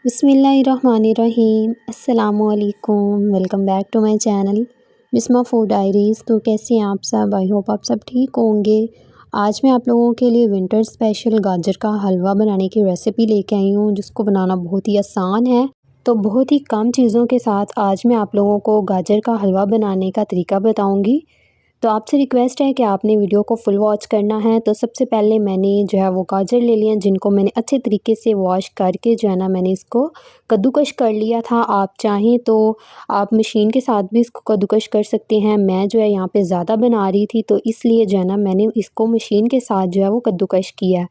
बिस्मिल्लाहिर्रहमानिर्रहीम अस्सलामुअलैकुम। Welcome back to my channel Bisma food diaries. तो कैसे हैं आप सब? आई होप आप सब ठीक होंगे। आज मैं आप लोगों के लिए विंटर स्पेशल गाजर का हलवा बनाने की रेसिपी लेके आई हूँ, जिसको बनाना बहुत ही आसान है। तो बहुत ही कम चीज़ों के साथ आज मैं आप लोगों को गाजर का हलवा बनाने का तरीका बताऊँगी। तो आपसे रिक्वेस्ट है कि आपने वीडियो को फुल वॉच करना है। तो सबसे पहले मैंने जो है वो गाजर ले लिया, जिनको मैंने अच्छे तरीके से वॉश करके जो है ना मैंने इसको कद्दूकश कर लिया था। आप चाहें तो आप मशीन के साथ भी इसको कद्दूकश कर सकते हैं। मैं जो है यहाँ पे ज़्यादा बना रही थी, तो इसलिए जो है ना मैंने इसको मशीन के साथ जो है वो कद्दूकश किया है।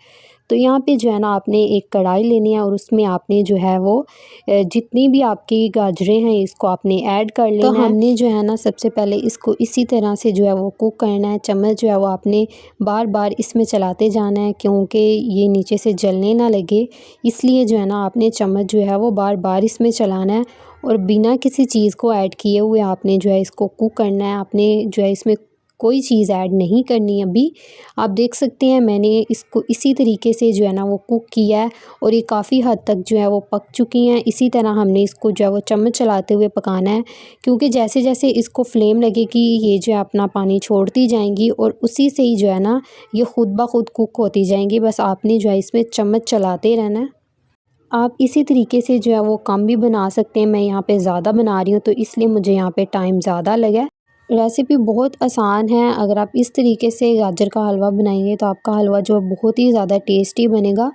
तो यहाँ पे जो है ना आपने एक कढ़ाई लेनी है और उसमें आपने जो है वो जितनी भी आपकी गाजरें हैं इसको आपने ऐड कर लेना है। तो हमने जो है ना सबसे पहले इसको इसी तरह से जो है वो कुक करना है। चम्मच जो है वो आपने बार बार इसमें चलाते जाना है, क्योंकि ये नीचे से जलने ना लगे। इसलिए जो है ना आपने चम्मच जो है वो बार बार इसमें चलाना है और बिना किसी चीज़ को ऐड किए हुए आपने जो है इसको कुक करना है। आपने जो है इसमें कोई चीज़ ऐड नहीं करनी अभी। आप देख सकते हैं मैंने इसको इसी तरीके से जो है ना वो कुक किया है और ये काफ़ी हद तक जो है वो पक चुकी हैं। इसी तरह हमने इसको जो है वो चम्मच चलाते हुए पकाना है, क्योंकि जैसे जैसे इसको फ्लेम लगेगी ये जो है अपना पानी छोड़ती जाएंगी और उसी से ही जो है ना ये खुद ब खुद कुक होती जाएंगी। बस आपने जो है इसमें चम्मच चलाते रहना है। आप इसी तरीके से जो है वो कम भी बना सकते हैं। मैं यहाँ पे ज़्यादा बना रही हूँ, तो इसलिए मुझे यहाँ पे टाइम ज़्यादा लगा है। रेसिपी बहुत आसान है। अगर आप इस तरीके से गाजर का हलवा बनाएंगे तो आपका हलवा जो है बहुत ही ज़्यादा टेस्टी बनेगा,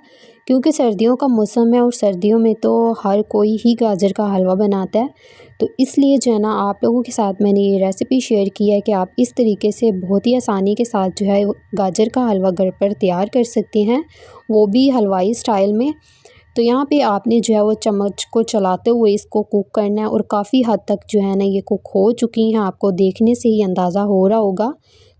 क्योंकि सर्दियों का मौसम है और सर्दियों में तो हर कोई ही गाजर का हलवा बनाता है। तो इसलिए जो है ना आप लोगों के साथ मैंने ये रेसिपी शेयर की है कि आप इस तरीके से बहुत ही आसानी के साथ जो है गाजर का हलवा घर पर तैयार कर सकते हैं, वो भी हलवाई स्टाइल में। तो यहाँ पे आपने जो है वो चम्मच को चलाते हुए इसको कुक करना है और काफ़ी हद तक जो है ना ये कुक हो चुकी हैं। आपको देखने से ही अंदाज़ा हो रहा होगा।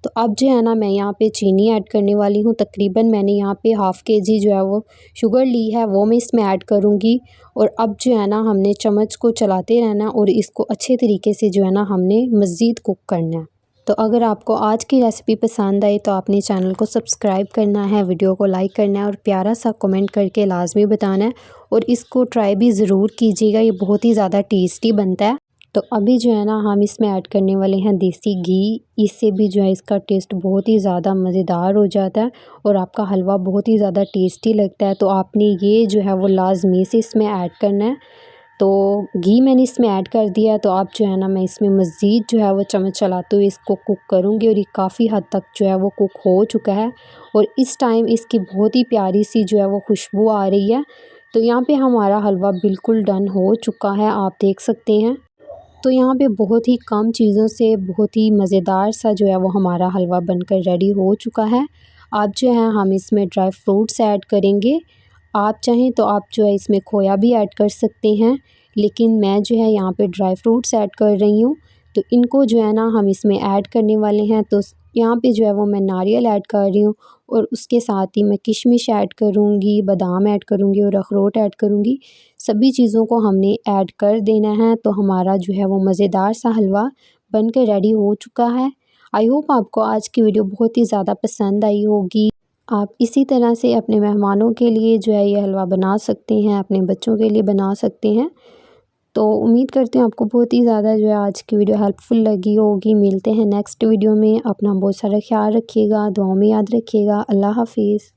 तो अब जो है ना मैं यहाँ पे चीनी ऐड करने वाली हूँ। तकरीबन मैंने यहाँ पे हाफ़ केजी जो है वो शुगर ली है, वो मैं इसमें ऐड करूँगी। और अब जो है ना हमने चम्मच को चलाते रहना और इसको अच्छे तरीके से जो है ना हमने मज़ीद कुक करना है। तो अगर आपको आज की रेसिपी पसंद आई तो आपने चैनल को सब्सक्राइब करना है, वीडियो को लाइक करना है और प्यारा सा कमेंट करके लाजमी बताना है। और इसको ट्राई भी ज़रूर कीजिएगा, ये बहुत ही ज़्यादा टेस्टी बनता है। तो अभी जो है ना हम इसमें ऐड करने वाले हैं देसी घी। इससे भी जो है इसका टेस्ट बहुत ही ज़्यादा मज़ेदार हो जाता है और आपका हलवा बहुत ही ज़्यादा टेस्टी लगता है। तो आपने ये जो है वो लाजमी से इसमें ऐड करना है। तो घी मैंने इसमें ऐड कर दिया है। तो अब जो है ना मैं इसमें मज़ीद जो है वो चम्मच चलाते हुए इसको कुक करूँगी और ये काफ़ी हद तक जो है वो कुक हो चुका है और इस टाइम इसकी बहुत ही प्यारी सी जो है वो खुशबू आ रही है। तो यहाँ पे हमारा हलवा बिल्कुल डन हो चुका है, आप देख सकते हैं। तो यहाँ पे बहुत ही कम चीज़ों से बहुत ही मज़ेदार सा जो है वो हमारा हलवा बनकर रेडी हो चुका है। अब जो है हम इसमें ड्राई फ्रूट्स ऐड करेंगे। आप चाहें तो आप जो है इसमें खोया भी ऐड कर सकते हैं, लेकिन मैं जो है यहाँ पे ड्राई फ्रूट्स ऐड कर रही हूँ। तो इनको जो है ना हम इसमें ऐड करने वाले हैं। तो यहाँ पे जो है वो मैं नारियल ऐड कर रही हूँ और उसके साथ ही मैं किशमिश ऐड करूँगी, बादाम ऐड करूँगी और अखरोट ऐड करूँगी। सभी चीज़ों को हमने ऐड कर देना है। तो हमारा जो है वो मज़ेदार सा हलवा बनकर रेडी हो चुका है। आई होप आपको आज की वीडियो बहुत ही ज़्यादा पसंद आई होगी। आप इसी तरह से अपने मेहमानों के लिए जो है ये हलवा बना सकते हैं, अपने बच्चों के लिए बना सकते हैं। तो उम्मीद करती हूँ आपको बहुत ही ज़्यादा जो है आज की वीडियो हेल्पफुल लगी होगी। मिलते हैं नेक्स्ट वीडियो में। अपना बहुत सारा ख्याल रखिएगा, दुआओं में याद रखिएगा। अल्लाह हाफिज़।